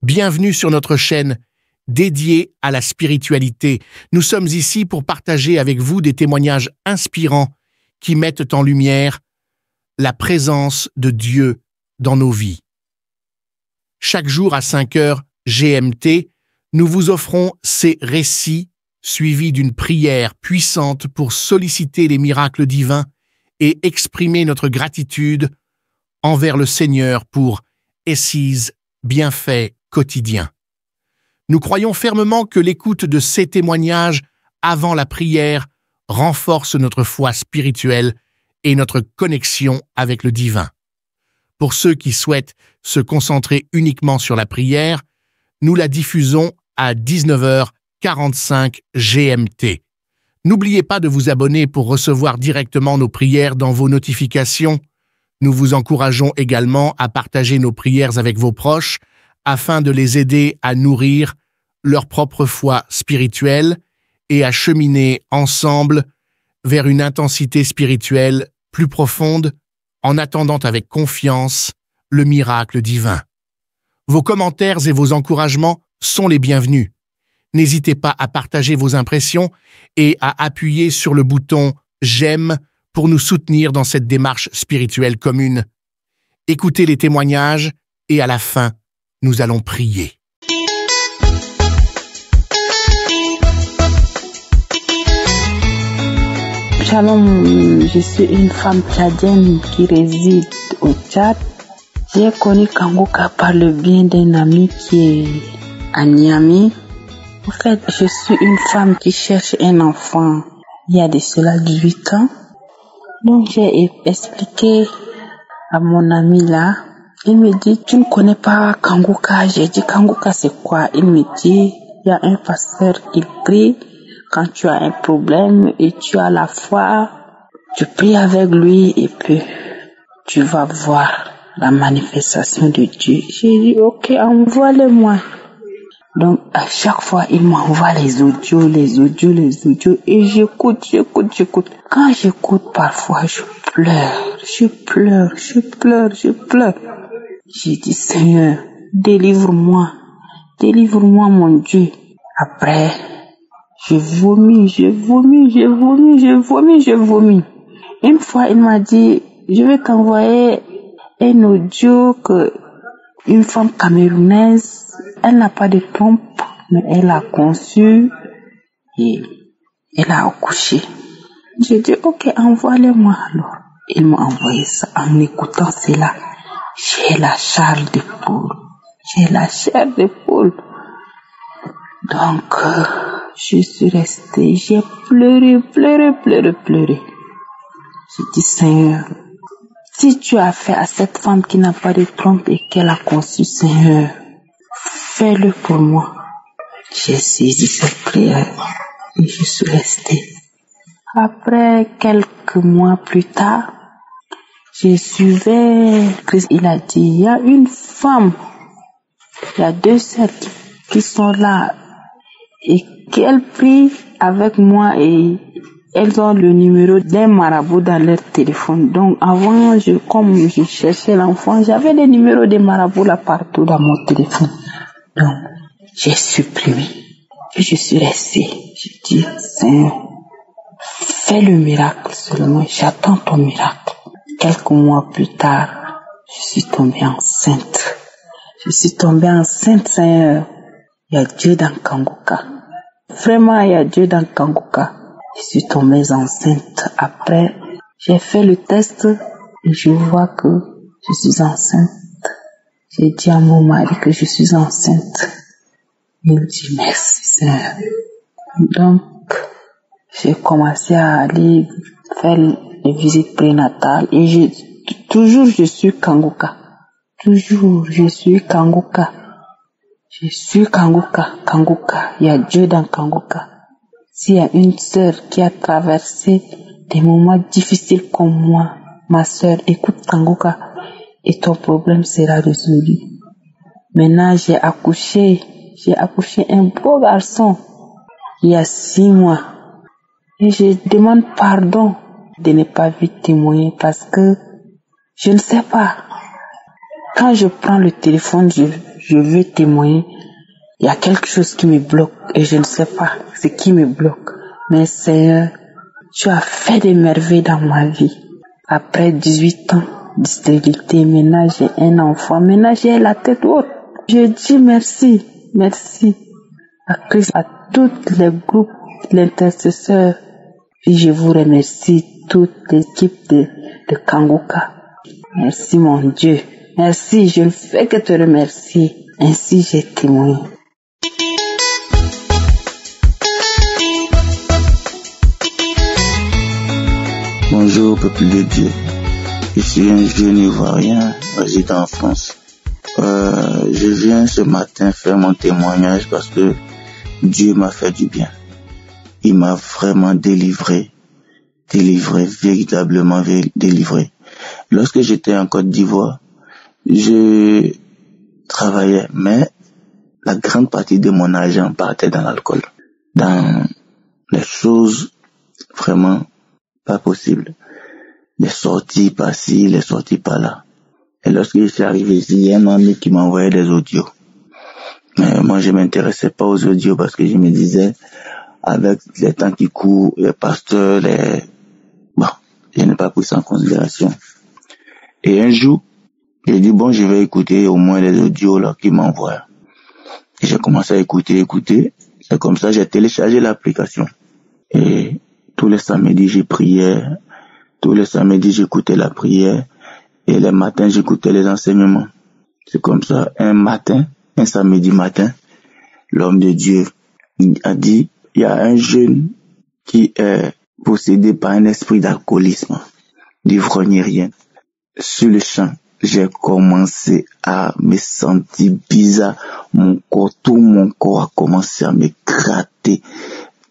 Bienvenue sur notre chaîne dédiée à la spiritualité. Nous sommes ici pour partager avec vous des témoignages inspirants qui mettent en lumière la présence de Dieu dans nos vies. Chaque jour à 5 heures GMT, nous vous offrons ces récits suivis d'une prière puissante pour solliciter les miracles divins et exprimer notre gratitude envers le Seigneur pour ses bienfaits quotidiens. Nous croyons fermement que l'écoute de ces témoignages avant la prière renforce notre foi spirituelle et notre connexion avec le divin. Pour ceux qui souhaitent se concentrer uniquement sur la prière, nous la diffusons à 19h45 GMT. N'oubliez pas de vous abonner pour recevoir directement nos prières dans vos notifications. Nous vous encourageons également à partager nos prières avec vos proches afin de les aider à nourrir leur propre foi spirituelle et à cheminer ensemble vers une intensité spirituelle plus profonde en attendant avec confiance le miracle divin. Vos commentaires et vos encouragements sont les bienvenus. N'hésitez pas à partager vos impressions et à appuyer sur le bouton « J'aime » pour nous soutenir dans cette démarche spirituelle commune. Écoutez les témoignages et à la fin, nous allons prier. Shalom, je suis une femme tchadienne qui réside au Tchad. J'ai connu Kangoka par le bien d'un ami qui est à Niamey. En fait, je suis une femme qui cherche un enfant il y a de cela 18 ans. Donc j'ai expliqué à mon ami là. Il me dit, tu ne connais pas Kangoka? J'ai dit, Kangoka c'est quoi? Il me dit, il y a un pasteur, il prie. Quand tu as un problème et tu as la foi, tu pries avec lui et puis tu vas voir la manifestation de Dieu. J'ai dit, ok, envoie-le-moi. Donc, à chaque fois, il m'envoie les audios et j'écoute. Quand j'écoute, parfois, je pleure. J'ai dit, Seigneur, délivre-moi, mon Dieu. Après, je vomis. Une fois, il m'a dit, je vais t'envoyer un audio que une femme camerounaise, elle n'a pas de trompe, mais elle a conçu et elle a accouché. J'ai dit, ok, envoie-le-moi alors. Il m'a envoyé ça. En écoutant cela, j'ai la chair de poule. Donc, je suis restée, j'ai pleuré. J'ai dit, Seigneur, si tu as fait à cette femme qui n'a pas de trompe et qu'elle a conçu, Seigneur, fais-le pour moi. J'ai saisi cette prière et je suis restée. Après quelques mois plus tard, je suivais, il a dit, il y a une femme, il y a 2 sœurs qui sont là et qu'elles prient avec moi et elles ont le numéro d'un marabout dans leur téléphone. Donc avant, comme je cherchais l'enfant, j'avais le numéro des marabouts là partout dans mon téléphone. Donc j'ai supprimé. Et je suis restée. J'ai dit, Seigneur, fais le miracle seulement. J'attends ton miracle. Quelques mois plus tard, je suis tombée enceinte. Seigneur. Il y a Dieu dans Kangoka. Vraiment, il y a Dieu dans Kangoka. Je suis tombée enceinte. Après, j'ai fait le test et je vois que je suis enceinte. J'ai dit à mon mari que je suis enceinte. Il dit merci, Seigneur. Donc, j'ai commencé à aller faire les visites prénatales et je suis Kangoka. Je suis Kangoka. Il y a Dieu dans Kangoka. S'il y a une sœur qui a traversé des moments difficiles comme moi, ma sœur, écoute Kangoka et ton problème sera résolu. Maintenant, j'ai accouché un beau garçon il y a 6 mois. Et je demande pardon de ne pas vite témoigner parce que je ne sais pas. Quand je prends le téléphone, je veux témoigner. Il y a quelque chose qui me bloque et je ne sais pas ce qui me bloque. Mais Seigneur, tu as fait des merveilles dans ma vie. Après 18 ans de stérilité, maintenant j'ai un enfant, maintenant j'ai la tête haute. Je dis merci, merci à Christ, à tous les groupes, l'intercesseur. Et je vous remercie, toute l'équipe de Kanguka. Merci mon Dieu. Merci, je ne fais que te remercier. Ainsi j'ai témoigné. Bonjour peuple de Dieu. Je suis un jeune Ivoirien résidant en France. Je viens ce matin faire mon témoignage parce que Dieu m'a fait du bien. Il m'a vraiment délivré, véritablement délivré. Lorsque j'étais en Côte d'Ivoire, je travaillais, mais la grande partie de mon argent partait dans l'alcool, dans les choses vraiment pas possibles. Les sorties par-ci, les sorties par-là. Et lorsque je suis arrivé ici, il y a un ami qui m'envoyait des audios. Mais moi, je m'intéressais pas aux audios parce que je me disais, avec les temps qui courent, les pasteurs, je n'ai pas pris ça en considération. Et un jour, j'ai dit, je vais écouter au moins les audios là qu'ils m'envoient. Et j'ai commencé à écouter. C'est comme ça, j'ai téléchargé l'application. Et tous les samedis, j'ai prié. Tous les samedis, j'écoutais la prière. Et les matins, j'écoutais les enseignements. C'est comme ça, un samedi matin, l'homme de Dieu a dit, il y a un jeune qui est possédé par un esprit d'alcoolisme, d'ivrognerien. Sur le champ, j'ai commencé à me sentir bizarre. Tout mon corps a commencé à me gratter.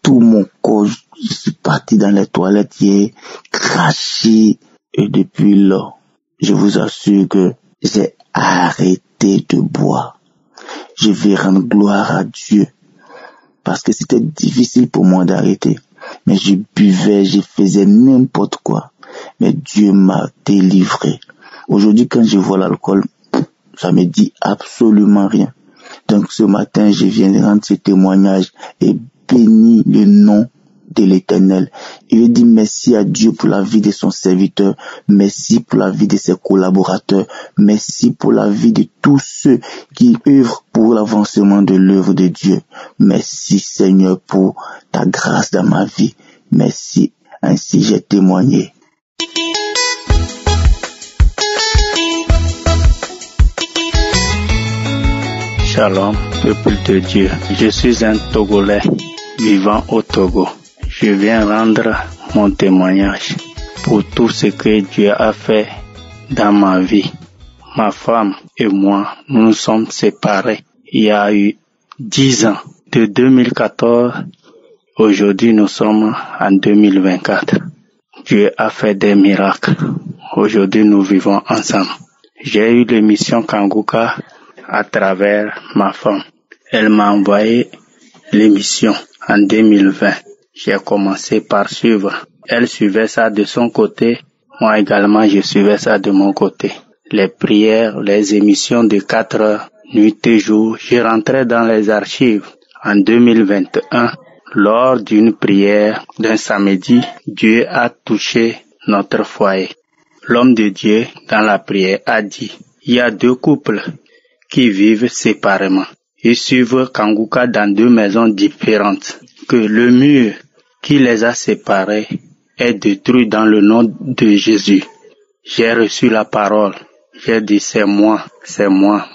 Tout mon corps, je suis parti dans les toilettes, j'ai craché. Et depuis là, je vous assure que j'ai arrêté de boire. Je vais rendre gloire à Dieu. Parce que c'était difficile pour moi d'arrêter. Mais je buvais, je faisais n'importe quoi. Mais Dieu m'a délivré. Aujourd'hui, quand je vois l'alcool, ça me dit absolument rien. Donc ce matin, je viens de rendre ce témoignage et bénis le nom de l'Éternel. Il dit merci à Dieu pour la vie de son serviteur, merci pour la vie de ses collaborateurs, merci pour la vie de tous ceux qui œuvrent pour l'avancement de l'œuvre de Dieu. Merci Seigneur pour ta grâce dans ma vie. Merci, ainsi j'ai témoigné. Shalom, peuple de Dieu. Je suis un Togolais vivant au Togo. Je viens rendre mon témoignage pour tout ce que Dieu a fait dans ma vie. Ma femme et moi, nous nous sommes séparés il y a eu 10 ans. De 2014, aujourd'hui nous sommes en 2024. Dieu a fait des miracles. Aujourd'hui nous vivons ensemble. J'ai eu l'émission Kanguka à travers ma femme. Elle m'a envoyé l'émission en 2020. J'ai commencé par suivre. Elle suivait ça de son côté. Moi également, je suivais ça de mon côté. Les prières, les émissions de 4 heures, nuit et jour, je rentrais dans les archives. En 2021, lors d'une prière d'un samedi, Dieu a touché notre foyer. L'homme de Dieu, dans la prière, a dit, il y a 2 couples qui vivent séparément. Ils suivent Kanguka dans 2 maisons différentes. Que le mur qui les a séparés est détruit dans le nom de Jésus. J'ai reçu la parole. J'ai dit, c'est moi,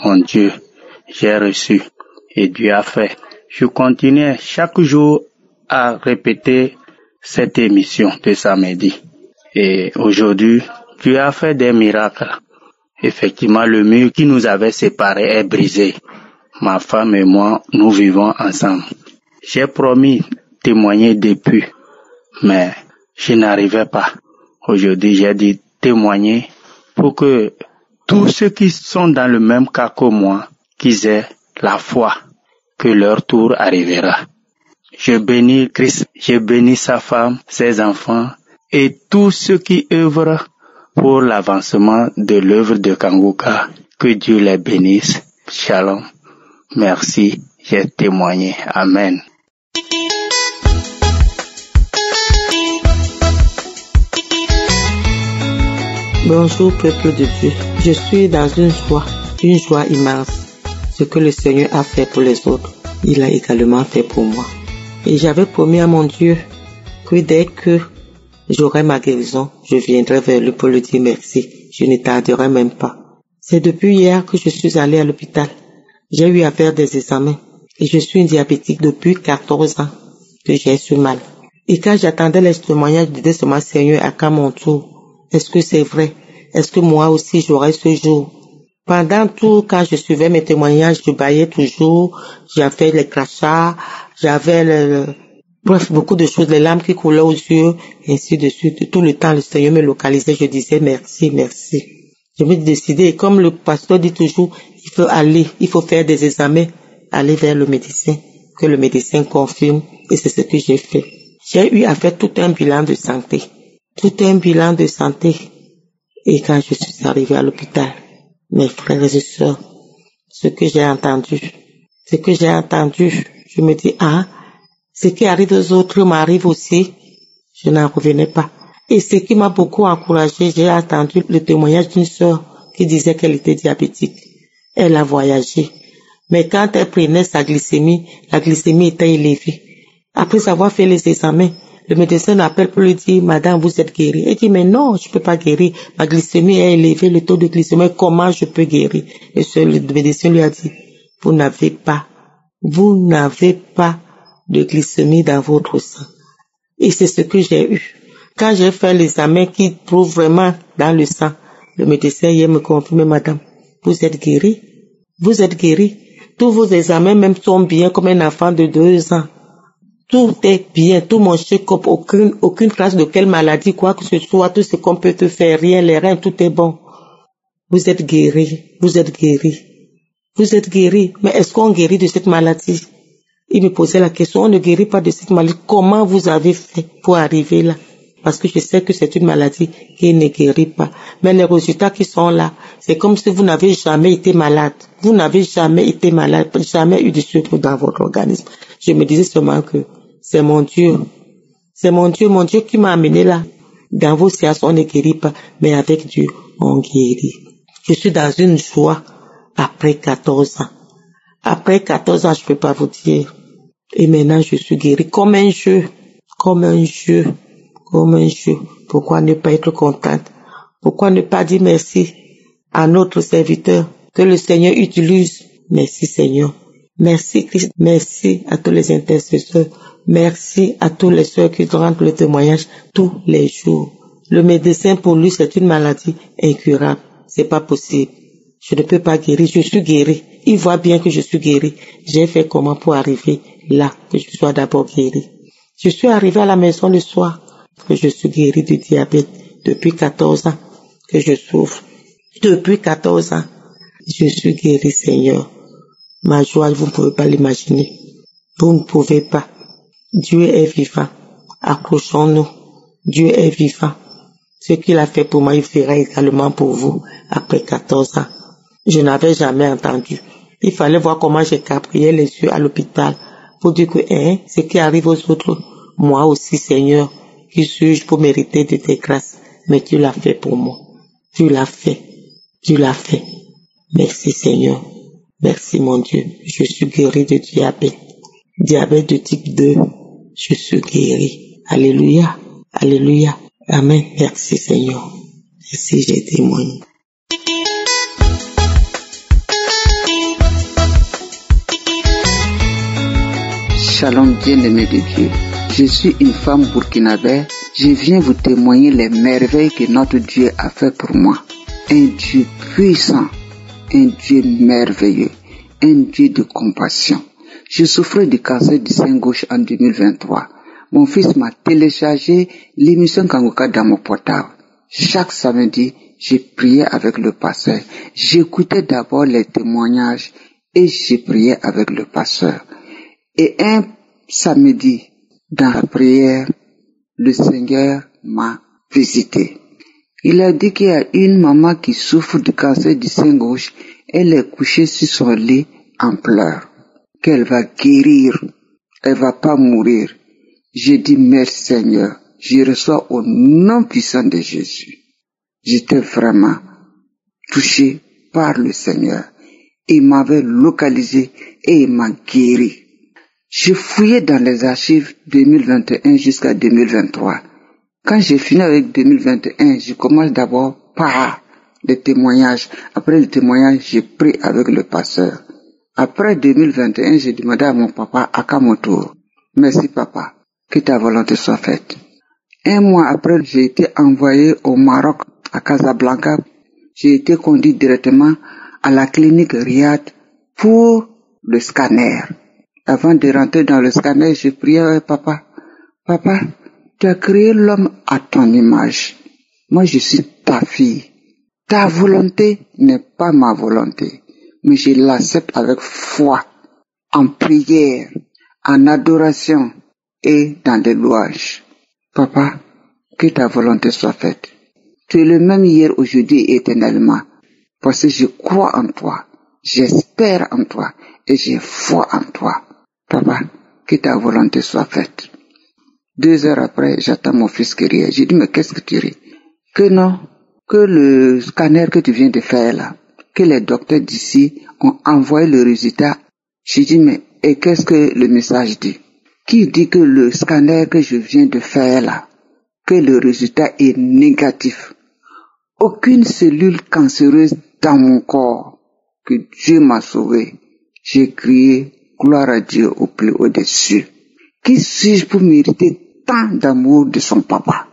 mon Dieu. J'ai reçu. Et Dieu a fait. Je continuais chaque jour à répéter cette émission de samedi. Et aujourd'hui, Dieu a fait des miracles. Effectivement, le mur qui nous avait séparés est brisé. Ma femme et moi, nous vivons ensemble. J'ai promis témoigner depuis, mais je n'arrivais pas. Aujourd'hui, j'ai dit témoigner pour que tous ceux qui sont dans le même cas que moi, qu'ils aient la foi que leur tour arrivera. Je bénis Christ, je bénis sa femme, ses enfants et tous ceux qui œuvrent pour l'avancement de l'œuvre de Kanguka. Que Dieu les bénisse. Shalom. Merci, j'ai témoigné. Amen. Bonjour peuple de Dieu, je suis dans une joie immense. Ce que le Seigneur a fait pour les autres, il a également fait pour moi. Et j'avais promis à mon Dieu que dès que j'aurai ma guérison, je viendrai vers lui pour lui dire merci. Je ne tarderai même pas. C'est depuis hier que je suis allée à l'hôpital. J'ai eu à faire des examens. Et je suis une diabétique depuis 14 ans que j'ai ce mal. Et quand j'attendais les témoignages, je disais seulement, Seigneur, à quand mon tour? Est-ce que c'est vrai? Est-ce que moi aussi j'aurai ce jour? Pendant tout, quand je suivais mes témoignages, je baillais toujours, j'avais les crachats, j'avais bref, beaucoup de choses, les larmes qui coulaient aux yeux, et ainsi de suite. Tout le temps, le Seigneur me localisait, je disais merci, merci. Je me décidais, et comme le pasteur dit toujours, il faut faire des examens, aller vers le médecin, que le médecin confirme, et c'est ce que j'ai fait. J'ai eu à faire tout un bilan de santé. Et quand je suis arrivée à l'hôpital, mes frères et sœurs, ce que j'ai entendu, je me dis, ce qui arrive aux autres m'arrive aussi, je n'en revenais pas. Et ce qui m'a beaucoup encouragée, j'ai entendu le témoignage d'une sœur qui disait qu'elle était diabétique. Elle a voyagé. Mais quand elle prenait sa glycémie, la glycémie était élevée. Après avoir fait les examens, le médecin l'appelle pour lui dire, Madame, vous êtes guérie. Elle dit, mais non, je peux pas guérir. Ma glycémie est élevée, le taux de glycémie, comment je peux guérir? Et le médecin lui a dit, vous n'avez pas de glycémie dans votre sang. Et c'est ce que j'ai eu. Quand j'ai fait l'examen qui prouve vraiment dans le sang, le médecin hier me confirme, Madame, vous êtes guérie. Tous vos examens même sont bien comme un enfant de 2 ans. Tout est bien, tout mon check-up, aucune trace de quelle maladie, quoi que ce soit, tout ce qu'on peut te faire, rien, les reins, tout est bon. Vous êtes guéri. Mais est-ce qu'on guérit de cette maladie? Il me posait la question, on ne guérit pas de cette maladie. Comment vous avez fait pour arriver là? Parce que je sais que c'est une maladie qui ne guérit pas. Mais les résultats qui sont là, c'est comme si vous n'avez jamais été malade. Jamais eu de sucre dans votre organisme. Je me disais seulement que c'est mon Dieu qui m'a amené là. Dans vos séances, on ne guérit pas, mais avec Dieu, on guérit. Je suis dans une joie après 14 ans. Après 14 ans, je peux pas vous dire. Et maintenant, je suis guérie comme un jeu. Pourquoi ne pas être contente? Pourquoi ne pas dire merci à notre serviteur que le Seigneur utilise? Merci Seigneur. Merci Christ. Merci à tous les intercesseurs. Merci à tous les sœurs qui rendent le témoignage tous les jours. Le médecin, pour lui, c'est une maladie incurable. C'est pas possible. Je ne peux pas guérir. Je suis guérie. Il voit bien que je suis guérie. J'ai fait comment pour arriver là, que je sois d'abord guérie. Je suis arrivée à la maison le soir, que je suis guérie du diabète depuis 14 ans, que je souffre. Depuis 14 ans, je suis guérie, Seigneur. Ma joie, vous ne pouvez pas l'imaginer. Vous ne pouvez pas. Dieu est vivant. Accrochons-nous. Dieu est vivant. Ce qu'il a fait pour moi, il fera également pour vous après 14 ans. Je n'avais jamais entendu. Il fallait voir comment j'ai caprié les yeux à l'hôpital pour dire que ce qui arrive aux autres, moi aussi, Seigneur, qui suis-je pour mériter de tes grâces? Mais tu l'as fait pour moi. Tu l'as fait. Merci, Seigneur. Merci, mon Dieu. Je suis guéri de diabète. Diabète de type 2. Je suis guéri. Alléluia. Alléluia. Amen. Merci, Seigneur. Merci, j'ai témoigné. Shalom, bien-aimé de Dieu. Je suis une femme burkinabé. Je viens vous témoigner les merveilles que notre Dieu a fait pour moi. Un Dieu puissant, un Dieu merveilleux, un Dieu de compassion. Je souffrais du cancer du sein gauche en 2023. Mon fils m'a téléchargé l'émission Kangoka dans mon portable. Chaque samedi, je priais avec le pasteur. J'écoutais d'abord les témoignages et je priais avec le pasteur. Et un samedi, dans la prière, le Seigneur m'a visité. Il a dit qu'il y a une maman qui souffre du cancer du sein gauche. Elle est couchée sur son lit en pleurs. Qu'elle va guérir. Elle va pas mourir. J'ai dit merci Seigneur. Je reçois au nom puissant de Jésus. J'étais vraiment touché par le Seigneur. Il m'avait localisé et il m'a guéri. Je fouillais dans les archives 2021 jusqu'à 2023. Quand j'ai fini avec 2021, je commence d'abord par les témoignages. Après le témoignage, j'ai prié avec le pasteur. Après 2021, j'ai demandé à mon papa, à mon tour, merci papa, que ta volonté soit faite. Un mois après, j'ai été envoyé au Maroc, à Casablanca. J'ai été conduit directement à la clinique Riyad pour le scanner. Avant de rentrer dans le scanner, j'ai prié, papa, tu as créé l'homme à ton image. Moi, je suis ta fille. Ta volonté n'est pas ma volonté, mais je l'accepte avec foi, en prière, en adoration et dans les louanges. Papa, que ta volonté soit faite. Tu es le même hier, aujourd'hui et éternellement, parce que je crois en toi, j'espère en toi et j'ai foi en toi. Papa, que ta volonté soit faite. 2 heures après, j'attends mon fils qui rit. J'ai dit, mais qu'est-ce que tu ris? Que non, que le scanner que tu viens de faire là, que les docteurs d'ici ont envoyé le résultat. J'ai dit, mais et qu'est-ce que le message dit? Qui dit que le scanner que je viens de faire là, que le résultat est négatif? Aucune cellule cancéreuse dans mon corps, que Dieu m'a sauvé. J'ai crié, gloire à Dieu au plus haut des cieux. Qui suis-je pour mériter tant d'amour de son papa?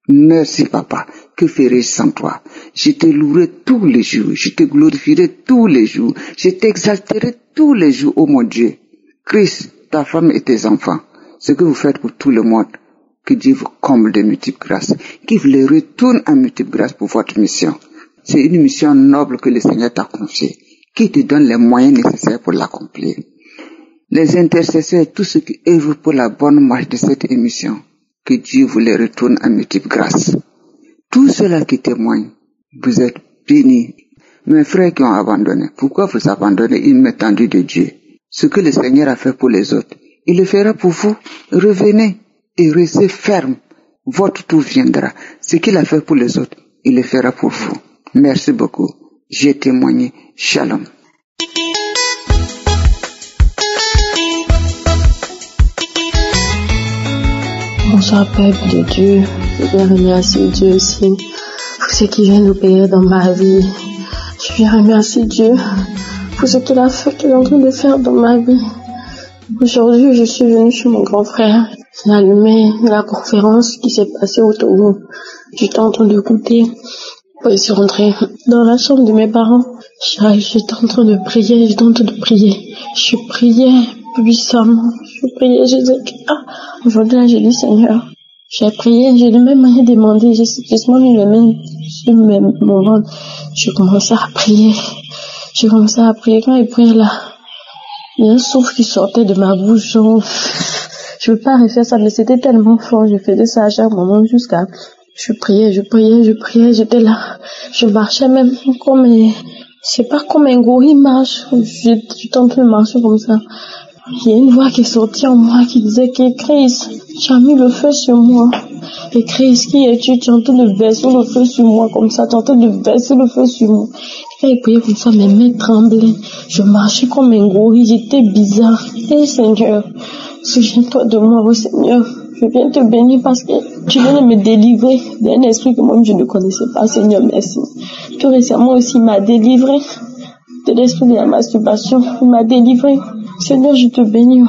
Merci papa, que ferais-je sans toi? Je te louerai tous les jours, je te glorifierai tous les jours, je t'exalterai tous les jours, ô mon Dieu. Christ, ta femme et tes enfants, ce que vous faites pour tout le monde, que Dieu vous comble de multiples grâces, qu'il vous les retourne en multiples grâces pour votre mission. C'est une mission noble que le Seigneur t'a confiée, qui te donne les moyens nécessaires pour l'accomplir. Les intercesseurs et tous ceux qui œuvrent pour la bonne marche de cette émission, que Dieu vous les retourne en multiples grâces. Tous ceux-là qui témoignent, vous êtes bénis. Mes frères qui ont abandonné, pourquoi vous abandonnez une main tendue de Dieu? Ce que le Seigneur a fait pour les autres, il le fera pour vous. Revenez et restez ferme. Votre tour viendra. Ce qu'il a fait pour les autres, il le fera pour vous. Merci beaucoup. J'ai témoigné. Shalom. Bonsoir peuple de Dieu, je viens remercier Dieu aussi pour ce qu'il vient d'opérer dans ma vie. Je viens remercier Dieu pour ce qu'il a fait, qu'il est en train de faire dans ma vie. Aujourd'hui, je suis venue chez mon grand frère. J'ai allumé la conférence qui s'est passée au Togo. J'étais en train d'écouter. Puis je suis rentrée dans la chambre de mes parents. J'étais en train de prier, Je priais puissamment. Je priais, je disais, aujourd'hui là, j'ai dit, Seigneur, j'ai prié, j'ai même rien demandé, j'ai simplement mis les mains sur mon ventre. J'ai commencé à prier. Quand il priait là, il y a un souffle qui sortait de ma bouche, genre, je veux pas refaire ça, mais c'était tellement fort, je faisais ça à chaque moment jusqu'à, je priais, j'étais là, je marchais même comme, c'est pas comme un gorille marche, j'étais en train de marcher comme ça. Il y a une voix qui est sortie en moi qui disait que Christ, tu as mis le feu sur moi. Et Christ, qui es-tu? Tu es en train de verser le feu sur moi comme ça, tu es en train de verser le feu sur moi. Quand il priait comme ça, mes mains tremblaient. Je marchais comme un gorille, j'étais bizarre. Et Seigneur, souviens-toi de moi, oh Seigneur. Je viens te bénir parce que tu viens de me délivrer d'un esprit que moi je ne connaissais pas, Seigneur, merci. Tout récemment aussi, il m'a délivré de l'esprit de la masturbation, il m'a délivré. Seigneur, je te bénis.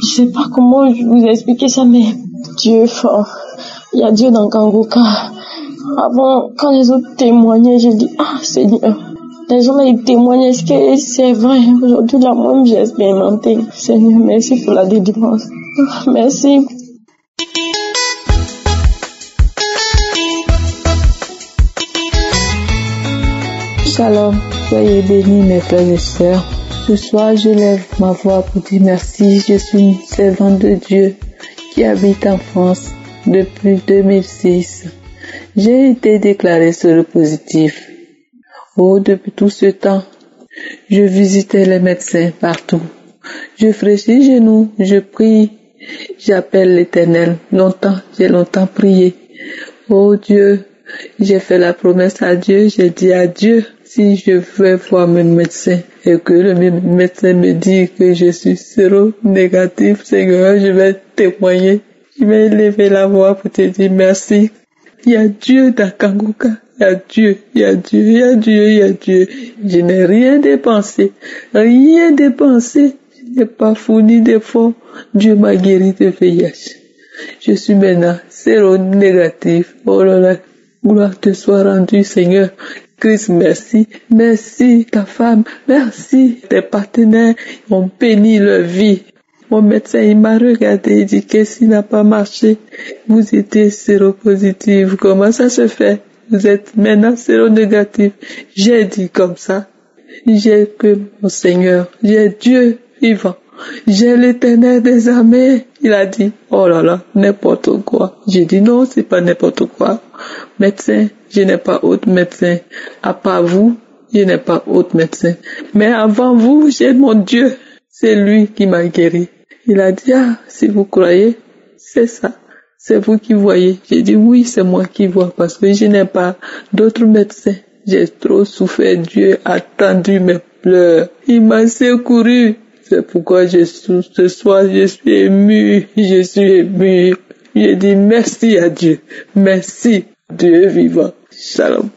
Je sais pas comment vous expliquer ça, mais Dieu est fort. Il y a Dieu dans Kangoka. Avant, quand les autres témoignaient, j'ai dit, Seigneur, les gens là, ils témoignaient, est-ce que c'est vrai? Aujourd'hui, là, moi, j'ai expérimenté. Seigneur, merci pour la délivrance. Merci. Shalom, soyez bénis mes frères et sœurs. Ce soir, je lève ma voix pour dire merci. Je suis une servante de Dieu qui habite en France depuis 2006. J'ai été déclarée séropositive. Depuis tout ce temps, Je visitais les médecins partout. Je fléchis les genoux, je prie, j'appelle l'Éternel. J'ai longtemps prié. Oh Dieu, j'ai fait la promesse à Dieu, j'ai dit à Dieu, si je vais voir mon médecin et que le médecin me dit que je suis séronégatif, Seigneur, je vais témoigner. Je vais lever la voix pour te dire merci. Il y a Dieu dans Kangoka. Il y a Dieu, il y a Dieu, il y a Dieu, il y a Dieu. Je n'ai rien dépensé. Rien dépensé. Je n'ai pas fourni d'efforts. Dieu m'a guéri de VIH. Je suis maintenant séronégatif. Oh là là. Gloire te soit rendue, Seigneur. Christ, merci. Merci, ta femme. Merci, tes partenaires. Ils ont béni leur vie. Mon médecin, il m'a regardé, il dit que s'il n'a pas marché, vous étiez séropositif. Comment ça se fait? Vous êtes maintenant séronégatif. J'ai dit comme ça. J'ai que mon Seigneur. J'ai Dieu vivant. J'ai l'Éternel des armées. Il a dit, oh là là, n'importe quoi. J'ai dit non, c'est pas n'importe quoi. Médecin, je n'ai pas autre médecin. À part vous, je n'ai pas autre médecin. Mais avant vous, j'ai mon Dieu. C'est lui qui m'a guéri. Il a dit, ah, si vous croyez, c'est ça. C'est vous qui voyez. J'ai dit, oui, c'est moi qui vois parce que je n'ai pas d'autres médecins. J'ai trop souffert. Dieu a entendu mes pleurs. Il m'a secouru. C'est pourquoi ce soir, je suis ému. Je suis ému. J'ai dit merci à Dieu. Merci, Dieu vivant. Shalom.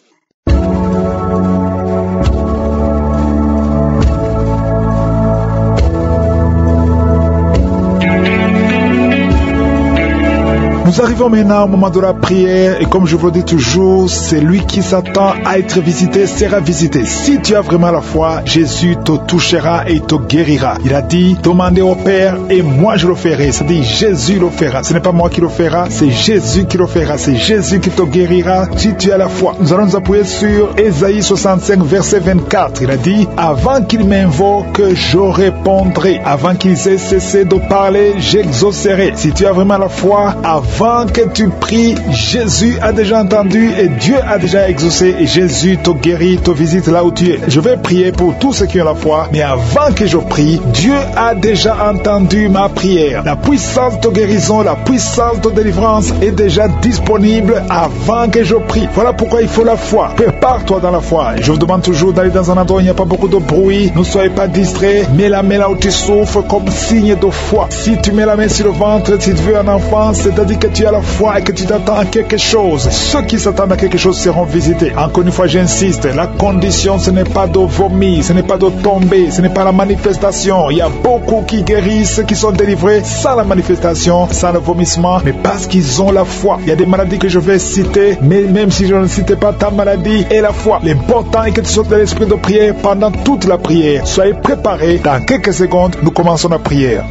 Nous arrivons maintenant au moment de la prière et comme je vous le dis toujours, c'est lui qui s'attend à être visité sera visité. Si tu as vraiment la foi, Jésus te touchera et te guérira. Il a dit, demandez au Père et moi je le ferai. C'est-à-dire Jésus le fera. Ce n'est pas moi qui le fera, c'est Jésus qui le fera. C'est Jésus qui te guérira si tu as la foi. Nous allons nous appuyer sur Ésaïe 65 verset 24. Il a dit, avant qu'ils m'invoquent, je répondrai. Avant qu'ils aient cessé de parler, j'exaucerai. Si tu as vraiment la foi, avant que tu pries, Jésus a déjà entendu et Dieu a déjà exaucé et Jésus te guérit, te visite là où tu es. Je vais prier pour tous ceux qui ont la foi, mais avant que je prie, Dieu a déjà entendu ma prière. La puissance de guérison, la puissance de délivrance est déjà disponible avant que je prie. Voilà pourquoi il faut la foi. Prépare-toi dans la foi. Je vous demande toujours d'aller dans un endroit où il n'y a pas beaucoup de bruit. Ne soyez pas distraits. Mets la main là où tu souffres comme signe de foi. Si tu mets la main sur le ventre, si tu veux un enfant, c'est-à-dire que tu as la foi et que tu t'attends à quelque chose. Ceux qui s'attendent à quelque chose seront visités. Encore une fois, j'insiste, la condition, ce n'est pas de vomir, ce n'est pas de tomber, ce n'est pas la manifestation. Il y a beaucoup qui guérissent, qui sont délivrés sans la manifestation, sans le vomissement, mais parce qu'ils ont la foi. Il y a des maladies que je vais citer, mais même si je ne citais pas ta maladie et la foi, l'important est que tu sois dans l'esprit de prière pendant toute la prière. Soyez préparés. Dans quelques secondes, nous commençons la prière.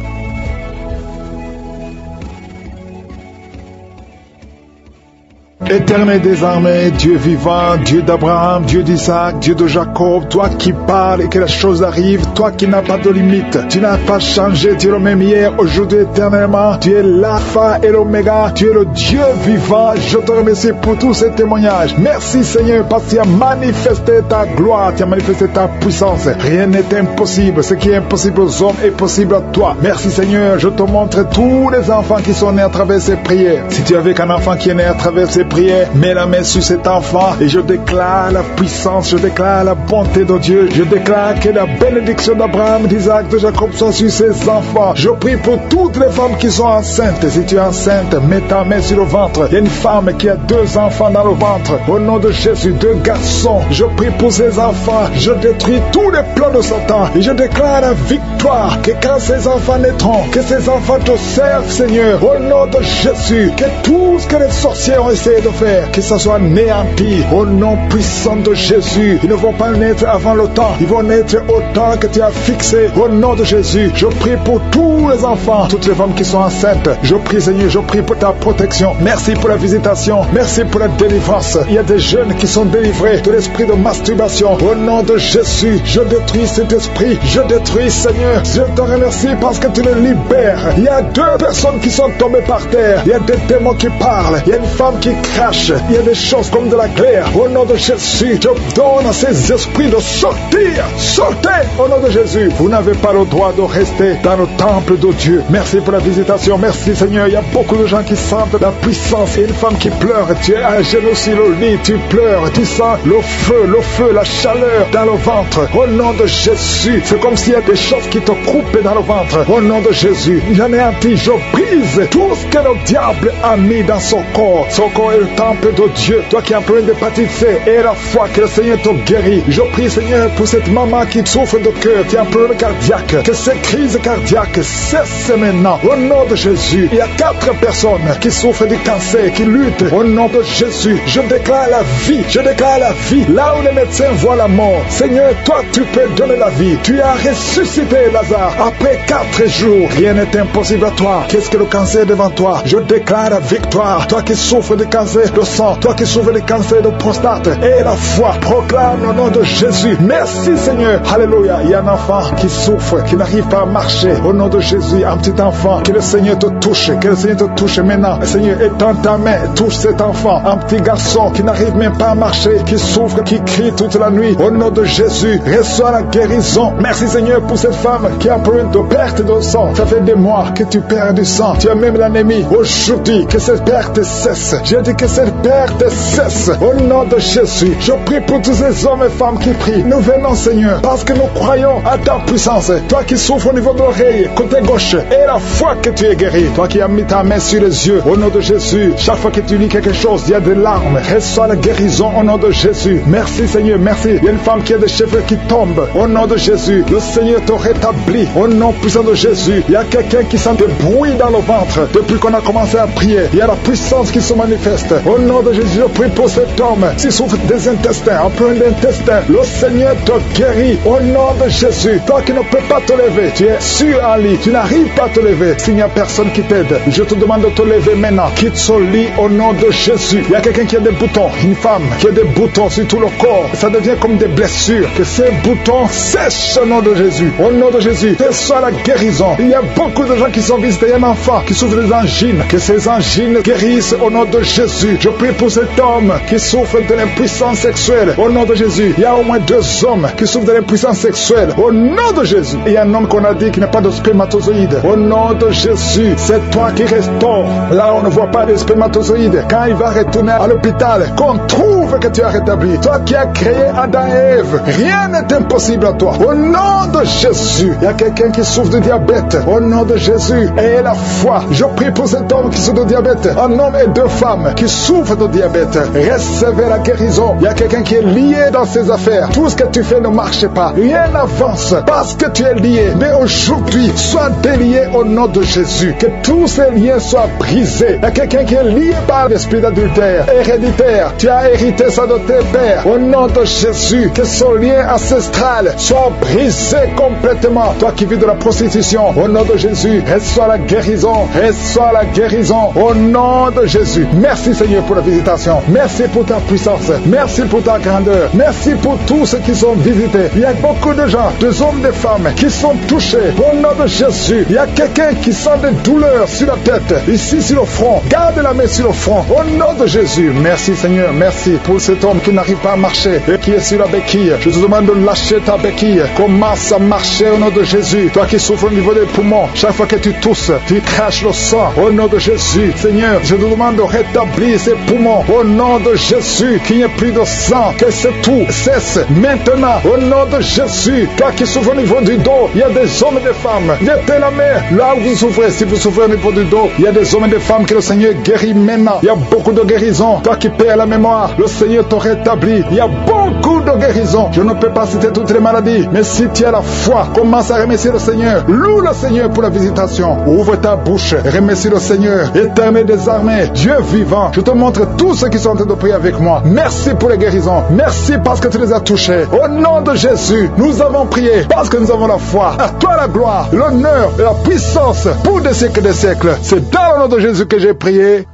Éternel des armées, Dieu vivant, Dieu d'Abraham, Dieu d'Isaac, Dieu de Jacob, toi qui parles et que la chose arrive, toi qui n'as pas de limite, tu n'as pas changé, tu es le même hier, aujourd'hui, éternellement, tu es l'alpha et l'oméga, tu es le Dieu vivant. Je te remercie pour tous ces témoignages. Merci Seigneur parce que tu as manifesté ta gloire, tu as manifesté ta puissance. Rien n'est impossible, ce qui est impossible aux hommes est possible à toi. Merci Seigneur, je te montre tous les enfants qui sont nés à travers ces prières. Si tu es avec un enfant qui est né à travers ces prières, mets la main sur cet enfant et je déclare la puissance, je déclare la bonté de Dieu, je déclare que la bénédiction d'Abraham, d'Isaac, de Jacob soit sur ses enfants. Je prie pour toutes les femmes qui sont enceintes. Si tu es enceinte, mets ta main sur le ventre. Il y a une femme qui a 2 enfants dans le ventre. Au nom de Jésus, 2 garçons. Je prie pour ces enfants. Je détruis tous les plans de Satan et je déclare la victoire. Que quand ces enfants naîtront, que ces enfants te servent, Seigneur. Au nom de Jésus, que tout ce que les sorciers ont essayé de faire, que ça soit néanti au nom puissant de Jésus. Ils ne vont pas naître avant le temps, ils vont naître au temps que tu as fixé. Au nom de Jésus, je prie pour tous les enfants, toutes les femmes qui sont enceintes. Je prie Seigneur, je prie pour ta protection. Merci pour la visitation, merci pour la délivrance. Il y a des jeunes qui sont délivrés de l'esprit de masturbation. Au nom de Jésus, je détruis cet esprit, je détruis Seigneur. Je te remercie parce que tu le libères. Il y a 2 personnes qui sont tombées par terre. Il y a des démons qui parlent. Il y a une femme qui crie crache. Il y a des choses comme de la glaire. Au nom de Jésus, je donne à ces esprits de sortir. Sortez au nom de Jésus. Vous n'avez pas le droit de rester dans le temple de Dieu. Merci pour la visitation. Merci Seigneur. Il y a beaucoup de gens qui sentent la puissance. Il y a une femme qui pleure. Tu es à genoux sur le lit. Tu pleures. Tu sens le feu, la chaleur dans le ventre. Au nom de Jésus. C'est comme s'il y a des choses qui te coupent dans le ventre. Au nom de Jésus. J'en ai un petit. Je brise tout ce que le diable a mis dans son corps. Son corps est le temple de Dieu. Toi qui as un problème d'hépatite C, et la foi que le Seigneur te guérit. Je prie Seigneur pour cette maman qui souffre de cœur, qui a un problème cardiaque, que ces crises cardiaques cessent maintenant. Au nom de Jésus, il y a 4 personnes qui souffrent du cancer, qui luttent. Au nom de Jésus, je déclare la vie. Je déclare la vie. Là où les médecins voient la mort, Seigneur, toi tu peux donner la vie. Tu as ressuscité Lazare. Après 4 jours, rien n'est impossible à toi. Qu'est-ce que le cancer devant toi? Je déclare la victoire. Toi qui souffres de cancer de sang, toi qui souffres de cancer de prostate, et la foi, proclame le nom de Jésus. Merci Seigneur. Alléluia. Il y a un enfant qui souffre, qui n'arrive pas à marcher. Au nom de Jésus, un petit enfant, que le Seigneur te touche, que le Seigneur te touche maintenant. Seigneur, étends ta main, touche cet enfant, un petit garçon qui n'arrive même pas à marcher, qui souffre, qui crie toute la nuit. Au nom de Jésus, reçois la guérison. Merci Seigneur pour cette femme qui a un problème de perte de sang. Ça fait des mois que tu perds du sang. Tu as même l'anémie. Aujourd'hui, que cette perte cesse. J'ai dit que cette perte cesse. Au nom de Jésus, je prie pour tous ces hommes et femmes qui prient. Nous venons Seigneur, parce que nous croyons à ta puissance. Toi qui souffres au niveau de l'oreille, côté gauche, et la foi que tu es guéri. Toi qui as mis ta main sur les yeux, au nom de Jésus, chaque fois que tu lis quelque chose, il y a des larmes. Reçois la guérison au nom de Jésus. Merci Seigneur, merci. Il y a une femme qui a des cheveux qui tombent. Au nom de Jésus, le Seigneur te rétablit. Au nom puissant de Jésus, il y a quelqu'un qui sent des bruits dans le ventre. Depuis qu'on a commencé à prier, il y a la puissance qui se manifeste. Au nom de Jésus, je prie pour cet homme qui souffre des intestins, un problème d'intestin. Le Seigneur te guérit. Au nom de Jésus, toi qui ne peux pas te lever, tu es sur un lit, tu n'arrives pas à te lever. S'il n'y a personne qui t'aide, je te demande de te lever maintenant. Quitte ce lit au nom de Jésus. Il y a quelqu'un qui a des boutons, une femme qui a des boutons sur tout le corps. Ça devient comme des blessures. Que ces boutons sèchent au nom de Jésus. Au nom de Jésus, reçois la guérison. Il y a beaucoup de gens qui sont visités. Il y a un enfant qui souffre des angines. Que ces angines guérissent au nom de Jésus. Je prie pour cet homme qui souffre de l'impuissance sexuelle. Au nom de Jésus, il y a au moins 2 hommes qui souffrent de l'impuissance sexuelle. Au nom de Jésus. Il y a un homme qu'on a dit qui n'a pas de spermatozoïdes. Au nom de Jésus, c'est toi qui restaure. Là, on ne voit pas de spermatozoïdes. Quand il va retourner à l'hôpital, qu'on trouve que tu as rétabli. Toi qui as créé Adam et Ève, rien n'est impossible à toi. Au nom de Jésus, il y a quelqu'un qui souffre de diabète. Au nom de Jésus, et la foi. Je prie pour cet homme qui souffre de diabète. Un homme et 2 femmes qui souffrent de diabète. Recevez la guérison. Il y a quelqu'un qui est lié dans ses affaires. Tout ce que tu fais ne marche pas. Rien n'avance parce que tu es lié. Mais aujourd'hui, sois délié au nom de Jésus. Que tous ces liens soient brisés. Il y a quelqu'un qui est lié par l'esprit d'adultère héréditaire. Tu as hérité ça de tes pères. Au nom de Jésus, que ce lien ancestral soit brisé complètement. Toi qui vis de la prostitution, au nom de Jésus, reçois la guérison. Reçois la guérison au nom de Jésus. Merci Seigneur pour la visitation. Merci pour ta puissance. Merci pour ta grandeur. Merci pour tous ceux qui sont visités. Il y a beaucoup de gens, des hommes, des femmes qui sont touchés. Au nom de Jésus, il y a quelqu'un qui sent des douleurs sur la tête, ici sur le front. Garde la main sur le front. Au nom de Jésus. Merci Seigneur. Merci pour cet homme qui n'arrive pas à marcher et qui est sur la béquille. Je te demande de lâcher ta béquille. Commence à marcher au nom de Jésus. Toi qui souffres au niveau des poumons, chaque fois que tu tousses, tu craches le sang. Au nom de Jésus. Seigneur, je te demande de rétablir ces poumons. Au nom de Jésus, qu'il n'y ait plus de sang. Que ce tout cesse maintenant. Au nom de Jésus. Toi qui souffres au niveau du dos, il y a des hommes et des femmes. Mettez la main là où vous souffrez. Si vous souffrez au niveau du dos, il y a des hommes et des femmes que le Seigneur guérit maintenant. Il y a beaucoup de guérisons. Toi qui perds la mémoire, le Seigneur te rétablit. Il y a beaucoup de guérisons. Je ne peux pas citer toutes les maladies, mais si tu as la foi, commence à remercier le Seigneur. Loue le Seigneur pour la visitation. Ouvre ta bouche, remercie le Seigneur. Éternel des armées, Dieu vivant, je te montre tous ceux qui sont en train de prier avec moi. Merci pour les guérisons. Merci parce que tu les as touchés. Au nom de Jésus, nous avons prié parce que nous avons la foi. À toi la gloire, l'honneur et la puissance pour des siècles et des siècles. C'est dans le nom de Jésus que j'ai prié.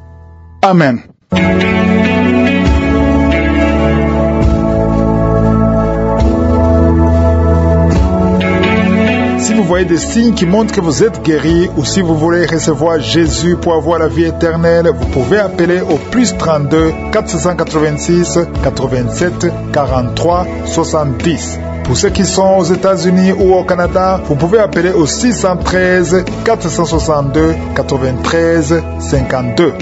Amen. Si vous voyez des signes qui montrent que vous êtes guéri ou si vous voulez recevoir Jésus pour avoir la vie éternelle, vous pouvez appeler au plus 32 486 87 43 70. Pour ceux qui sont aux États-Unis ou au Canada, vous pouvez appeler au 613 462 93 52.